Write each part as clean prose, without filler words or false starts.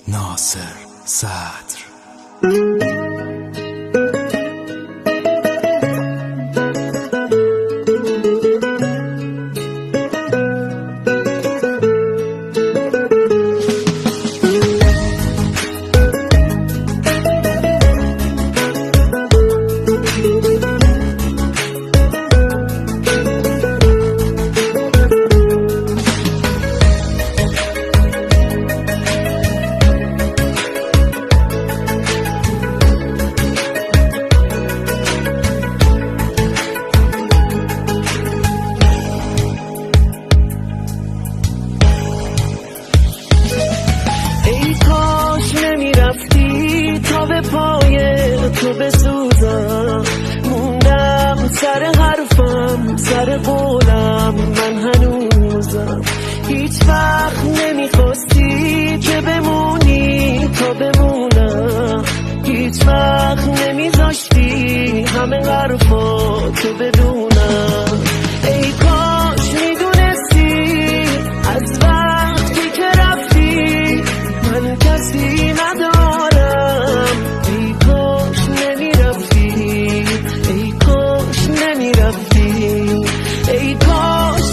ناصر صدر. تا به پای تو بسوزم، موندم سر حرفم، سر قولم، من هنوزم. هیچ وقت نمیخواستی که بمونی تا بمونم، هیچ وقت نمیذاشتی همه حرفا تو بدونم. ای کاش میدونستی از وقتی که رفتی من کسی ندارم. ای کاش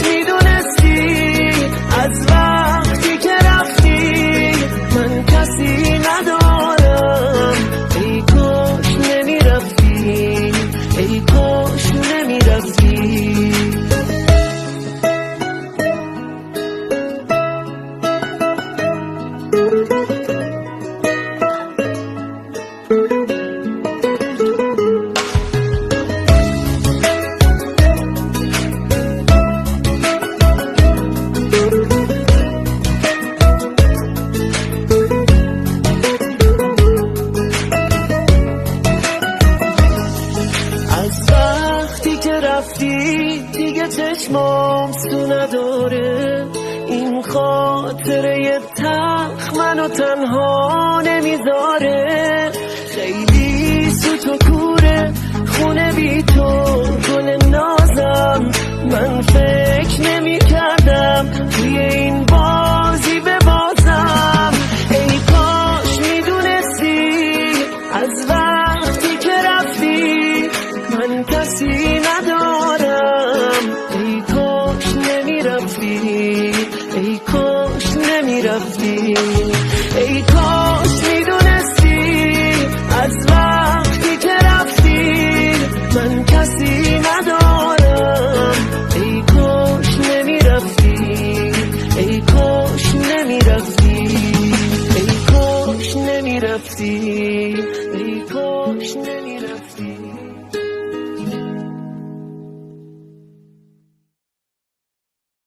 میدونستی از وقتی که رفتی من کسی ندارم. ای کاش نمیرفتی، ای کاش نمیرفتی. رفتی دیگه چشمام سو نداره، این خاطره تلخ منو تنها نمیذاره. خیلی سوت و کوره خونه بی تو، گل نازم، من فکر نمی کردم توی این بازی ببازم. ای کاش میدونستی از وقتی که رفتی من کسی ندارم. ای کاش نمیرفتی، ای کاش نمیرفتی. ای کاش میدونستی از وقتی که رفتی من کسی ندارم. ای کاش نمیرفتی، ای کاش نمیرفتی، ای کاش نمیرفتی، ای کاش نمیرفتی.